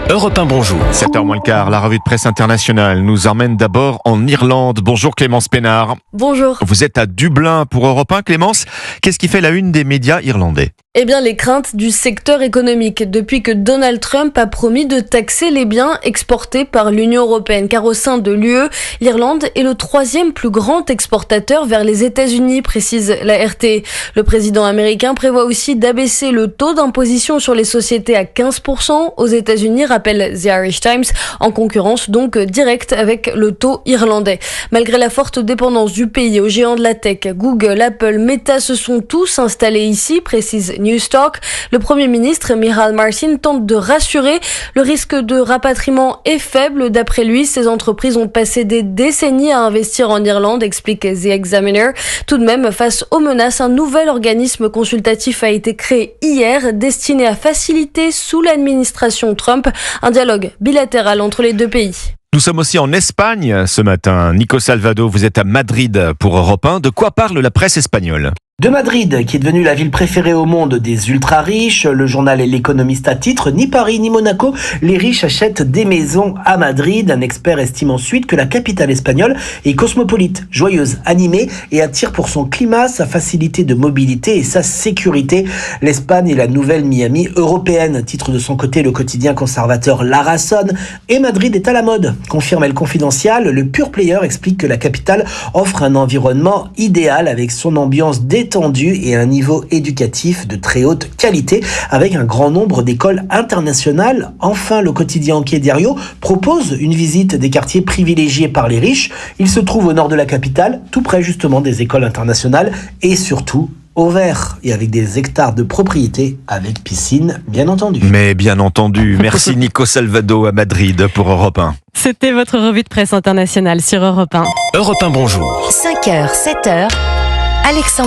Europe 1, bonjour. 7h moins le quart, la revue de presse internationale nous emmène d'abord en Irlande. Bonjour Clémence Pénard. Bonjour. Vous êtes à Dublin pour Europe 1. Clémence, qu'est-ce qui fait la une des médias irlandais ? Eh bien, les craintes du secteur économique depuis que Donald Trump a promis de taxer les biens exportés par l'Union européenne. Car au sein de l'UE, l'Irlande est le troisième plus grand exportateur vers les États-Unis, précise la RT. Le président américain prévoit aussi d'abaisser le taux d'imposition sur les sociétés à 15% aux États-Unis, rappelle The Irish Times, en concurrence donc directe avec le taux irlandais. Malgré la forte dépendance du pays aux géants de la tech, Google, Apple, Meta se sont tous installés ici, précise Newstalk. Le Premier ministre, Micheál Martin, tente de rassurer. Le risque de rapatriement est faible. D'après lui, ces entreprises ont passé des décennies à investir en Irlande, explique The Examiner. Tout de même, face aux menaces, un nouvel organisme consultatif a été créé hier, destiné à faciliter, sous l'administration Trump, un dialogue bilatéral entre les deux pays. Nous sommes aussi en Espagne ce matin. Nico Salvado, vous êtes à Madrid pour Europe 1. De quoi parle la presse espagnole ? De Madrid, qui est devenue la ville préférée au monde des ultra-riches, le journal L'Économiste à titre, ni Paris ni Monaco, les riches achètent des maisons à Madrid. Un expert estime ensuite que la capitale espagnole est cosmopolite, joyeuse, animée et attire pour son climat, sa facilité de mobilité et sa sécurité. L'Espagne est la nouvelle Miami européenne, titre de son côté le quotidien conservateur La Razón. Et Madrid est à la mode, confirme El Confidencial. Le pure player explique que la capitale offre un environnement idéal avec son ambiance détendue et un niveau éducatif de très haute qualité avec un grand nombre d'écoles internationales. Enfin, le quotidien Quai Diario propose une visite des quartiers privilégiés par les riches. Il se trouve au nord de la capitale, tout près justement des écoles internationales et surtout au vert et avec des hectares de propriété avec piscine, bien entendu. Mais bien entendu. Merci Nico Salvado à Madrid pour Europe 1. C'était votre revue de presse internationale sur Europe 1. Europe 1, bonjour. 5h, 7h, Alexandre